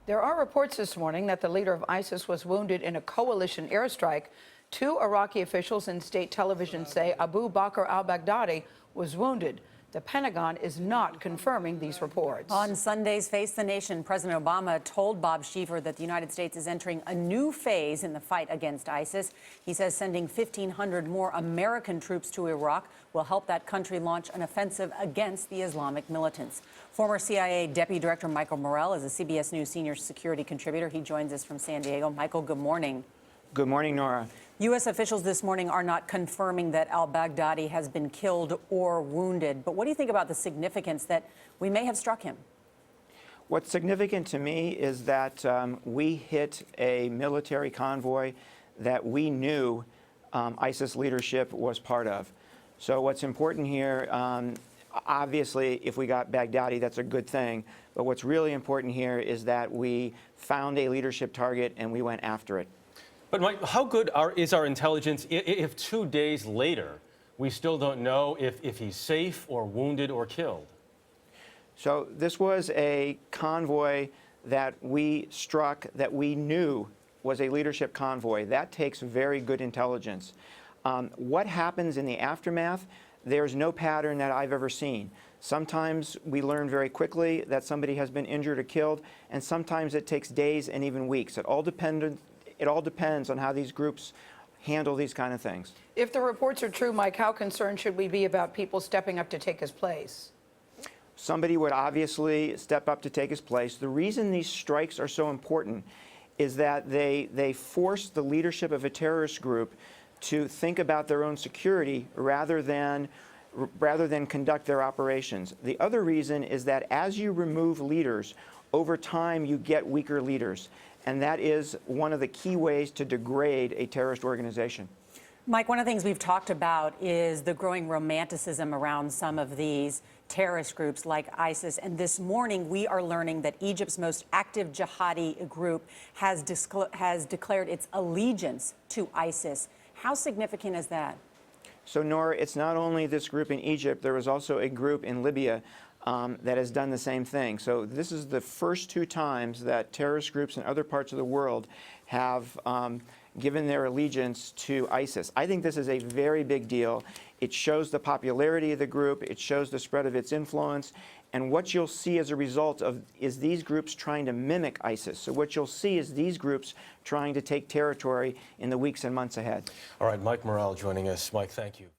There are reports this morning that the leader of ISIS was wounded in a coalition airstrike. Two Iraqi officials in state television say Abu Bakr al-Baghdadi was wounded. The Pentagon is not confirming these reports. On Sunday's Face the Nation, President Obama told Bob Schiefer that the United States is entering a new phase in the fight against ISIS. He says sending 1,500 more American troops to Iraq will help that country launch an offensive against the Islamic militants. Former CIA Deputy Director Michael Morrell is a CBS News senior security contributor. He joins us from San Diego. Michael, good morning. Good morning, Nora. U.S. officials this morning are not confirming that al-Baghdadi has been killed or wounded. But what do you think about the significance that we may have struck him? What's significant to me is that we hit a military convoy that we knew ISIS leadership was part of. So what's important here, obviously, if we got Baghdadi, that's a good thing. But what's really important here is that we found a leadership target and we went after it. But Mike, how good is our intelligence if 2 days later we still don't know if he's safe or wounded or killed? So this was a convoy that we struck that we knew was a leadership convoy. That takes very good intelligence. What happens in the aftermath? There's no pattern that I've ever seen. Sometimes we learn very quickly that somebody has been injured or killed, and sometimes it takes days and even weeks. It all depends on how these groups handle these kind of things. If the reports are true, Mike, how concerned should we be about people stepping up to take his place? Somebody would obviously step up to take his place. The reason these strikes are so important is that they force the leadership of a terrorist group to think about their own security rather than conduct their operations. The other reason is that as you remove leaders, over time you get weaker leaders. And that is one of the key ways to degrade a terrorist organization. Mike, one of the things we've talked about is the growing romanticism around some of these terrorist groups like ISIS. And this morning, we are learning that Egypt's most active jihadi group has declared its allegiance to ISIS. How significant is that? So, Nora, it's not only this group in Egypt. There was also a group in Libya that has done the same thing. So this is the first two times that terrorist groups in other parts of the world have given their allegiance to ISIS. I think this is a very big deal. It shows the popularity of the group. It shows the spread of its influence. And what you'll see as a result is these groups trying to mimic ISIS. So what you'll see is these groups trying to take territory in the weeks and months ahead. All right, Mike Morrell joining us. Mike, thank you.